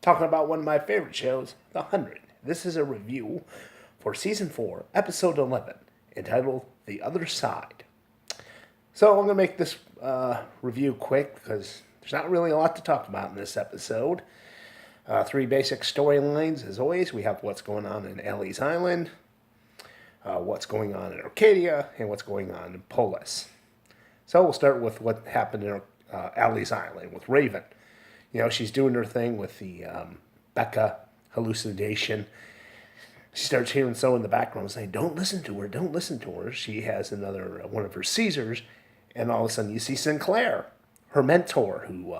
talking about one of my favorite shows, The 100. This is a review for Season 4, Episode 11, entitled The Other Side. So I'm going to make this review quick because there's not really a lot to talk about in this episode. Three basic storylines, as always. We have what's going on in Ellie's Island, what's going on in Arcadia, and what's going on in Polis. So we'll start with what happened in Ellie's Island with Raven. You know, she's doing her thing with the Becca hallucination. She starts hearing someone in the background saying, don't listen to her, don't listen to her. She has another one of her seizures, and all of a sudden you see Sinclair, her mentor, who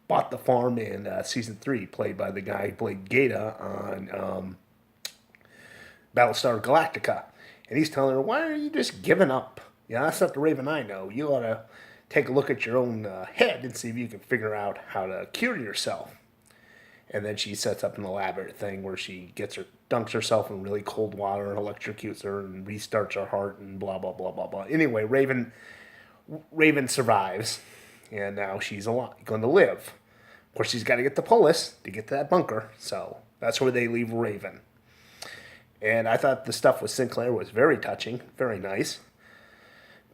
bought the farm in Season 3, played by the guy who played Gata on Battlestar Galactica. And he's telling her, why are you just giving up? Yeah, that's not the Raven I know. You ought to take a look at your own head and see if you can figure out how to cure yourself. And then she sets up an elaborate thing where she dunks herself in really cold water and electrocutes her and restarts her heart and blah, blah, blah, blah, blah. Anyway, Raven survives, and now she's going to live. Of course, she's got to get to Polis to get to that bunker, so that's where they leave Raven. And I thought the stuff with Sinclair was very touching, very nice.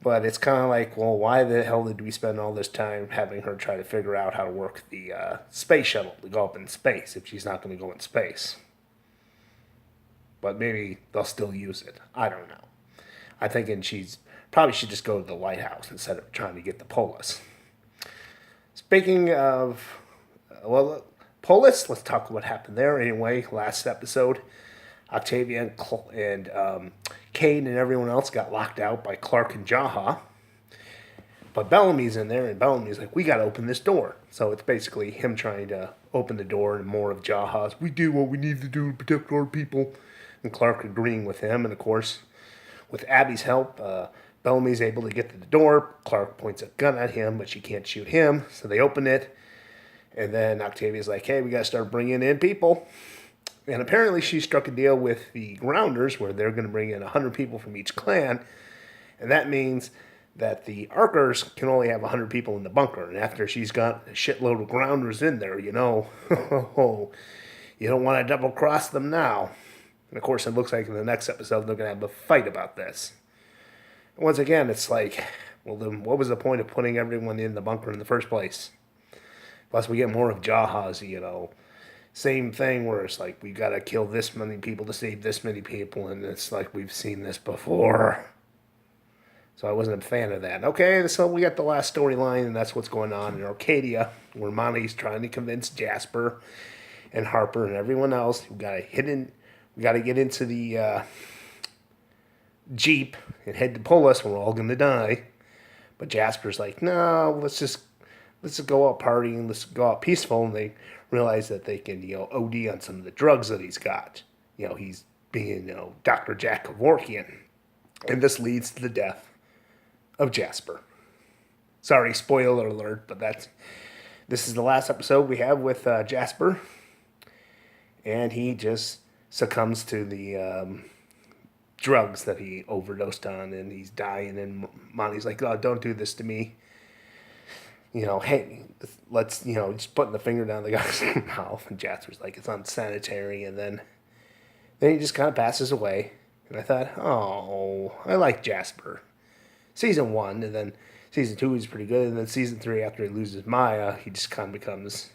But it's kind of like, well, why the hell did we spend all this time having her try to figure out how to work the space shuttle to go up in space if she's not going to go in space? But maybe they'll still use it. I don't know. I'm thinking she's probably should just go to the lighthouse instead of trying to get the Polis. Speaking of, Polis, let's talk what happened there. Anyway, last episode, Octavia and Kane and everyone else got locked out by Clark and Jaha. But Bellamy's in there, and Bellamy's like, we got to open this door. So it's basically him trying to open the door, and more of Jaha's, we do what we need to do to protect our people. And Clark agreeing with him. And of course, with Abby's help, Bellamy's able to get to the door. Clark points a gun at him, but she can't shoot him. So they open it. And then Octavia's like, hey, we got to start bringing in people. And apparently she struck a deal with the Grounders where they're going to bring in 100 people from each clan. And that means that the Arkers can only have 100 people in the bunker. And after she's got a shitload of Grounders in there, you know, you don't want to double-cross them now. And of course, it looks like in the next episode they're going to have a fight about this. And once again, it's like, well, then what was the point of putting everyone in the bunker in the first place? Plus, we get more of Jaha's, you know, same thing where it's like, we got to kill this many people to save this many people, and it's like we've seen this before. So I wasn't a fan of that. Okay, so we got the last storyline, and that's what's going on in Arcadia, where Monty's trying to convince Jasper and Harper and everyone else. We got to get into the Jeep and head to Polis. We're all going to die. But Jasper's like, no, let's just go out partying. Let's go out peaceful. And they realize that they can, you know, OD on some of the drugs that he's got. You know, he's being, you know, Dr. Jack Kevorkian. And this leads to the death of Jasper. Sorry, spoiler alert, but this is the last episode we have with Jasper. And he just succumbs to the drugs that he overdosed on, and he's dying, and Monty's like, oh, don't do this to me. You know, hey, let's, you know, just putting the finger down the guy's mouth. And Jasper's like, it's unsanitary. And then he just kind of passes away. And I thought, oh, I like Jasper. Season 1, and then Season 2 is pretty good. And then Season 3, after he loses Maya, he just kind of becomes,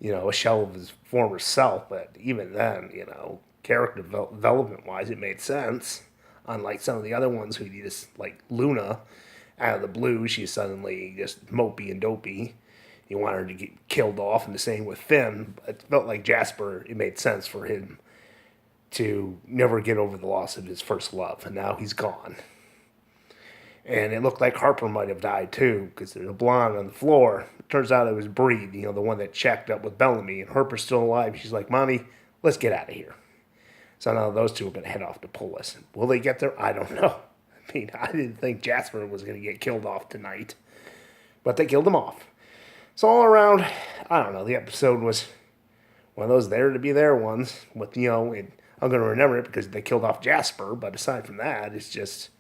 you know, a shell of his former self. But even then, you know, character development-wise, it made sense. Unlike some of the other ones who you just, like Luna, out of the blue, she's suddenly just mopey and dopey. You want her to get killed off, and the same with Finn. It felt like Jasper, it made sense for him to never get over the loss of his first love, and now he's gone. And it looked like Harper might have died too, because there's a blonde on the floor. It turns out it was Breed, you know, the one that checked up with Bellamy, and Harper's still alive. She's like, Monty, let's get out of here. So now those two are going to head off to Polis. Will they get there? I don't know. I mean, I didn't think Jasper was going to get killed off tonight. But they killed him off. So all around, I don't know, the episode was one of those there to be there ones. With, you know, I'm going to remember it because they killed off Jasper. But aside from that, it's just,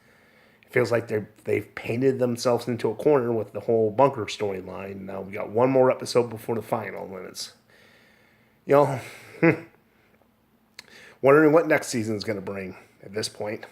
it feels like they've painted themselves into a corner with the whole bunker storyline. Now we got one more episode before the final. And it's, You know, wondering what next season is going to bring at this point.